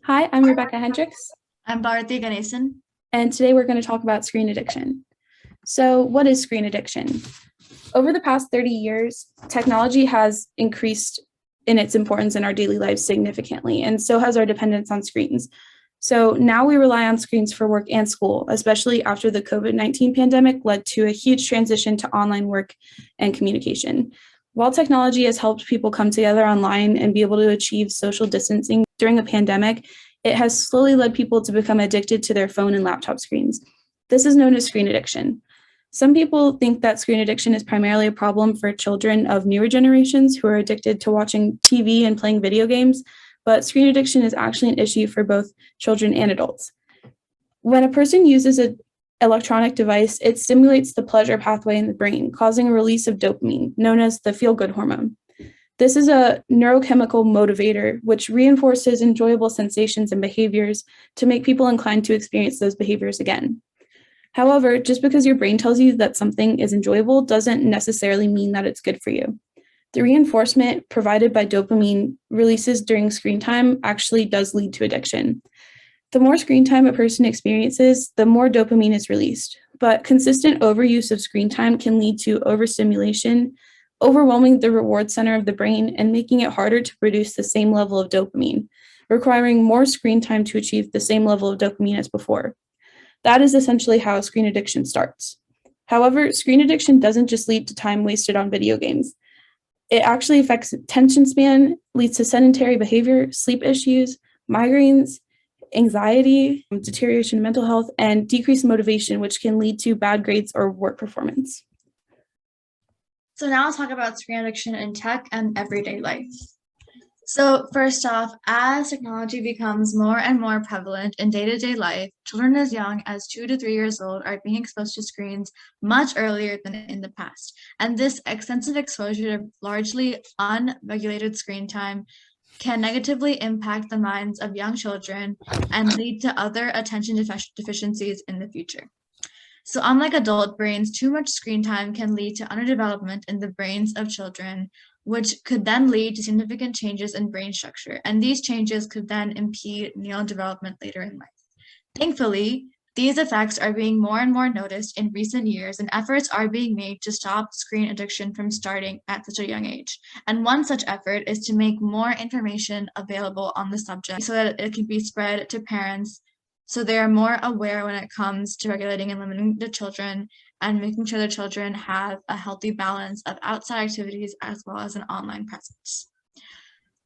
Hi, I'm Rebecca Hendricks, I'm Bharathi Ganesan. and today we're going to talk about screen addiction. So, what is screen addiction? Over the past 30 years, technology has increased in its importance in our daily lives significantly, and so has our dependence on screens. So, now we rely on screens for work and school, especially after the COVID-19 pandemic led to a huge transition to online work and communication. While technology has helped people come together online and be able to achieve social distancing during a pandemic, it has slowly led people to become addicted to their phone and laptop screens. This is known as screen addiction. Some people think that screen addiction is primarily a problem for children of newer generations who are addicted to watching TV and playing video games, but screen addiction is actually an issue for both children and adults. When a person uses an electronic device, it stimulates the pleasure pathway in the brain, causing a release of dopamine, known as the feel-good hormone. This is a neurochemical motivator which reinforces enjoyable sensations and behaviors to make people inclined to experience those behaviors again. However, just because your brain tells you that something is enjoyable doesn't necessarily mean that it's good for you. The reinforcement provided by dopamine releases during screen time actually does lead to addiction. The more screen time a person experiences, the more dopamine is released. But consistent overuse of screen time can lead to overstimulation, overwhelming the reward center of the brain and making it harder to produce the same level of dopamine, requiring more screen time to achieve the same level of dopamine as before. That is essentially how screen addiction starts. However, screen addiction doesn't just lead to time wasted on video games. It actually affects attention span, leads to sedentary behavior, sleep issues, migraines, anxiety, deterioration in mental health, and decreased motivation, which can lead to bad grades or work performance. So now I'll talk about screen addiction in tech and everyday life. So first off, as technology becomes more and more prevalent in day-to-day life, children as young as 2 to 3 years old are being exposed to screens much earlier than in the past. And this extensive exposure to largely unregulated screen time can negatively impact the minds of young children and lead to other attention deficiencies in the future. So unlike adult brains, too much screen time can lead to underdevelopment in the brains of children, which could then lead to significant changes in brain structure. And these changes could then impede neurodevelopment later in life. Thankfully, these effects are being more and more noticed in recent years, and efforts are being made to stop screen addiction from starting at such a young age. And one such effort is to make more information available on the subject so that it can be spread to parents so they are more aware when it comes to regulating and limiting the children and making sure the children have a healthy balance of outside activities as well as an online presence.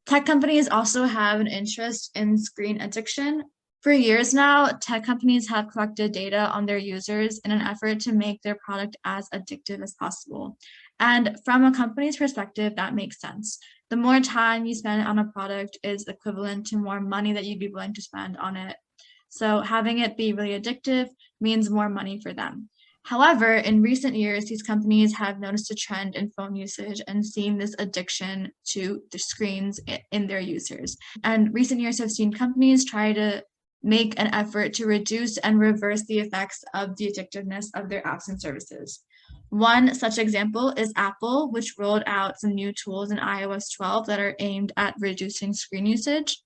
Tech companies also have an interest in screen addiction. For years now, tech companies have collected data on their users in an effort to make their product as addictive as possible. And from a company's perspective, that makes sense. The more time you spend on a product is equivalent to more money that you'd be willing to spend on it. So having it be really addictive means more money for them. However, in recent years, these companies have noticed a trend in phone usage and seen this addiction to the screens in their users. And recent years have seen companies try to make an effort to reduce and reverse the effects of the addictiveness of their apps and services. One such example is Apple, which rolled out some new tools in iOS 12 that are aimed at reducing screen usage.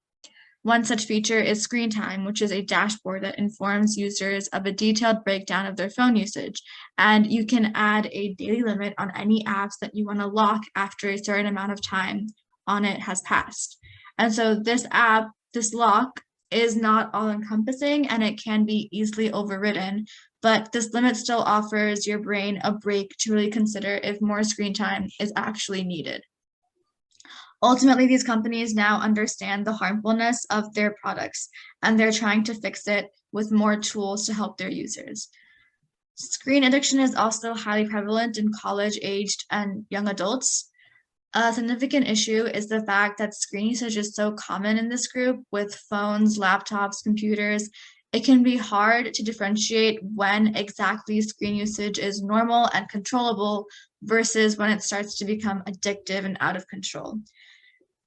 One such feature is Screen Time, which is a dashboard that informs users of a detailed breakdown of their phone usage. And you can add a daily limit on any apps that you want to lock after a certain amount of time on it has passed. And so this lock, is not all-encompassing and it can be easily overridden, but this limit still offers your brain a break to really consider if more screen time is actually needed. Ultimately, these companies now understand the harmfulness of their products, and they're trying to fix it with more tools to help their users. Screen addiction is also highly prevalent in college-aged and young adults. A significant issue is the fact that screen usage is so common in this group with phones, laptops, computers. It can be hard to differentiate when exactly screen usage is normal and controllable versus when it starts to become addictive and out of control.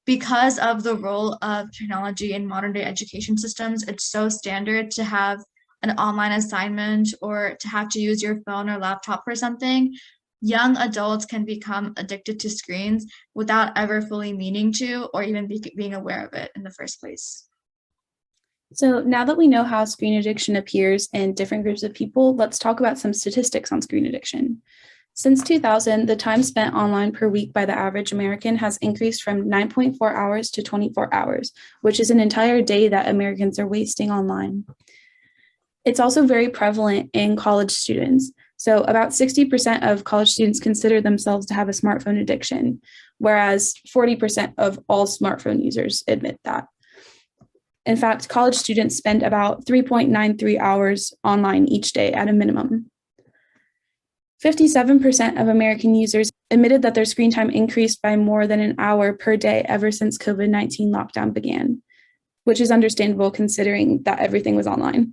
Because of the role of technology in modern day education systems, it's so standard to have an online assignment or to have to use your phone or laptop for something. Young adults can become addicted to screens without ever fully meaning to or even being aware of it in the first place. So now that we know how screen addiction appears in different groups of people, let's talk about some statistics on screen addiction. Since 2000, the time spent online per week by the average American has increased from 9.4 hours to 24 hours, which is an entire day that Americans are wasting online. It's also very prevalent in college students. So about 60% of college students consider themselves to have a smartphone addiction, whereas 40% of all smartphone users admit that. In fact, college students spend about 3.93 hours online each day at a minimum. 57% of American users admitted that their screen time increased by more than an hour per day ever since COVID-19 lockdown began, which is understandable considering that everything was online.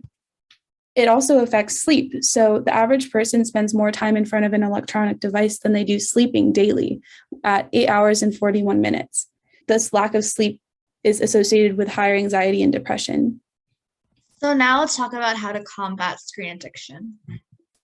It also affects sleep. So the average person spends more time in front of an electronic device than they do sleeping daily at 8 hours and 41 minutes. This lack of sleep is associated with higher anxiety and depression. So now let's talk about how to combat screen addiction.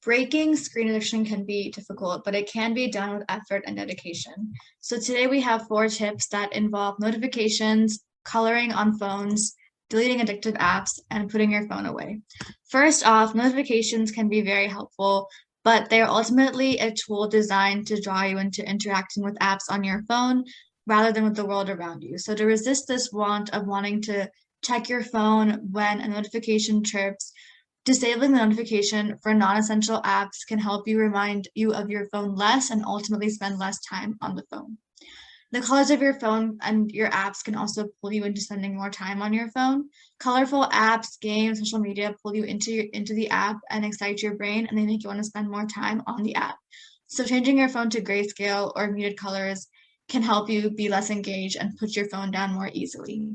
Breaking screen addiction can be difficult, but it can be done with effort and dedication. So today we have 4 tips that involve notifications, coloring on phones, deleting addictive apps, and putting your phone away. First off, notifications can be very helpful, but they're ultimately a tool designed to draw you into interacting with apps on your phone rather than with the world around you. So to resist this want of wanting to check your phone when a notification chirps, disabling the notification for non-essential apps can help you remind you of your phone less and ultimately spend less time on the phone. The colors of your phone and your apps can also pull you into spending more time on your phone. Colorful apps, games, social media pull you into the app and excite your brain, and they make you want to spend more time on the app. So changing your phone to grayscale or muted colors can help you be less engaged and put your phone down more easily.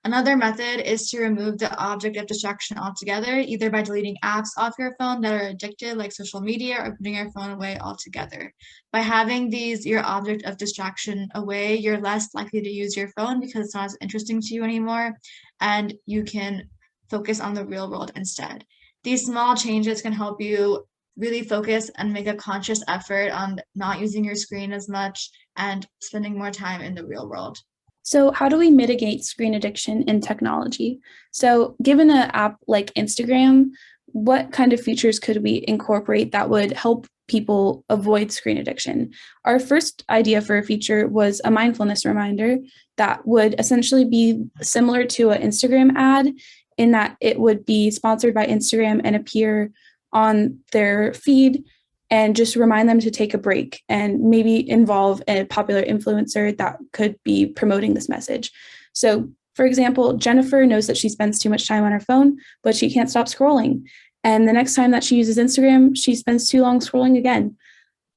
Another method is to remove the object of distraction altogether, either by deleting apps off your phone that are addictive, like social media, or putting your phone away altogether. By having your object of distraction away, you're less likely to use your phone because it's not as interesting to you anymore, and you can focus on the real world instead. These small changes can help you really focus and make a conscious effort on not using your screen as much and spending more time in the real world. So how do we mitigate screen addiction in technology? So given an app like Instagram, what kind of features could we incorporate that would help people avoid screen addiction? Our first idea for a feature was a mindfulness reminder that would essentially be similar to an Instagram ad in that it would be sponsored by Instagram and appear on their feed and just remind them to take a break and maybe involve a popular influencer that could be promoting this message. So, for example, Jennifer knows that she spends too much time on her phone, but she can't stop scrolling. And the next time that she uses Instagram, she spends too long scrolling again.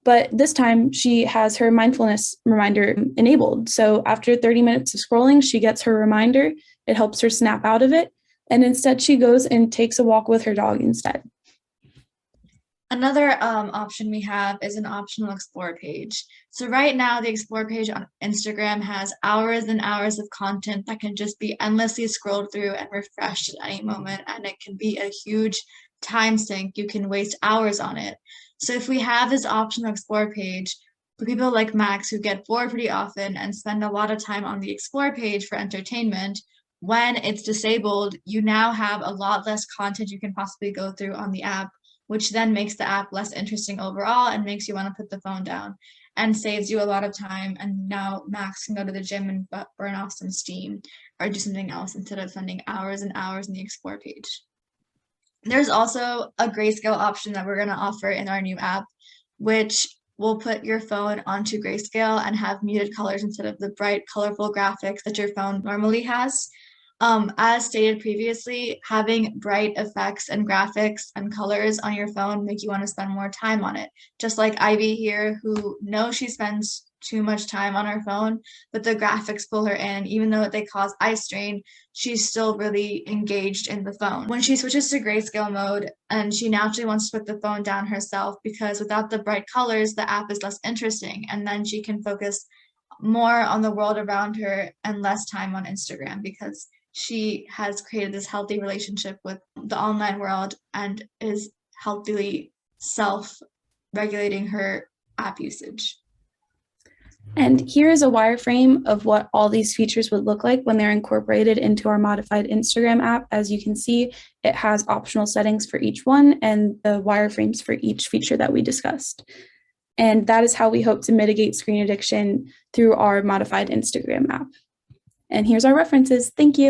But this time she has her mindfulness reminder enabled. So after 30 minutes of scrolling, she gets her reminder. It helps her snap out of it. And instead, she goes and takes a walk with her dog instead. Another option we have is an optional explore page. So right now, the explore page on Instagram has hours and hours of content that can just be endlessly scrolled through and refreshed at any moment, and it can be a huge time sink. You can waste hours on it. So if we have this optional explore page, for people like Max who get bored pretty often and spend a lot of time on the explore page for entertainment, when it's disabled, you now have a lot less content you can possibly go through on the app, which then makes the app less interesting overall and makes you want to put the phone down and saves you a lot of time. And now Max can go to the gym and burn off some steam or do something else instead of spending hours and hours in the explore page. There's also a grayscale option that we're going to offer in our new app, which will put your phone onto grayscale and have muted colors instead of the bright, colorful graphics that your phone normally has. As stated previously, having bright effects and graphics and colors on your phone make you want to spend more time on it. Just like Ivy here, who knows she spends too much time on her phone, but the graphics pull her in. Even though they cause eye strain, she's still really engaged in the phone. When she switches to grayscale mode, and she naturally wants to put the phone down herself because without the bright colors, the app is less interesting, and then she can focus more on the world around her and less time on Instagram because she has created this healthy relationship with the online world and is healthily self-regulating her app usage. And here is a wireframe of what all these features would look like when they're incorporated into our modified Instagram app. As you can see, it has optional settings for each one and the wireframes for each feature that we discussed. And that is how we hope to mitigate screen addiction through our modified Instagram app. And here's our references. Thank you.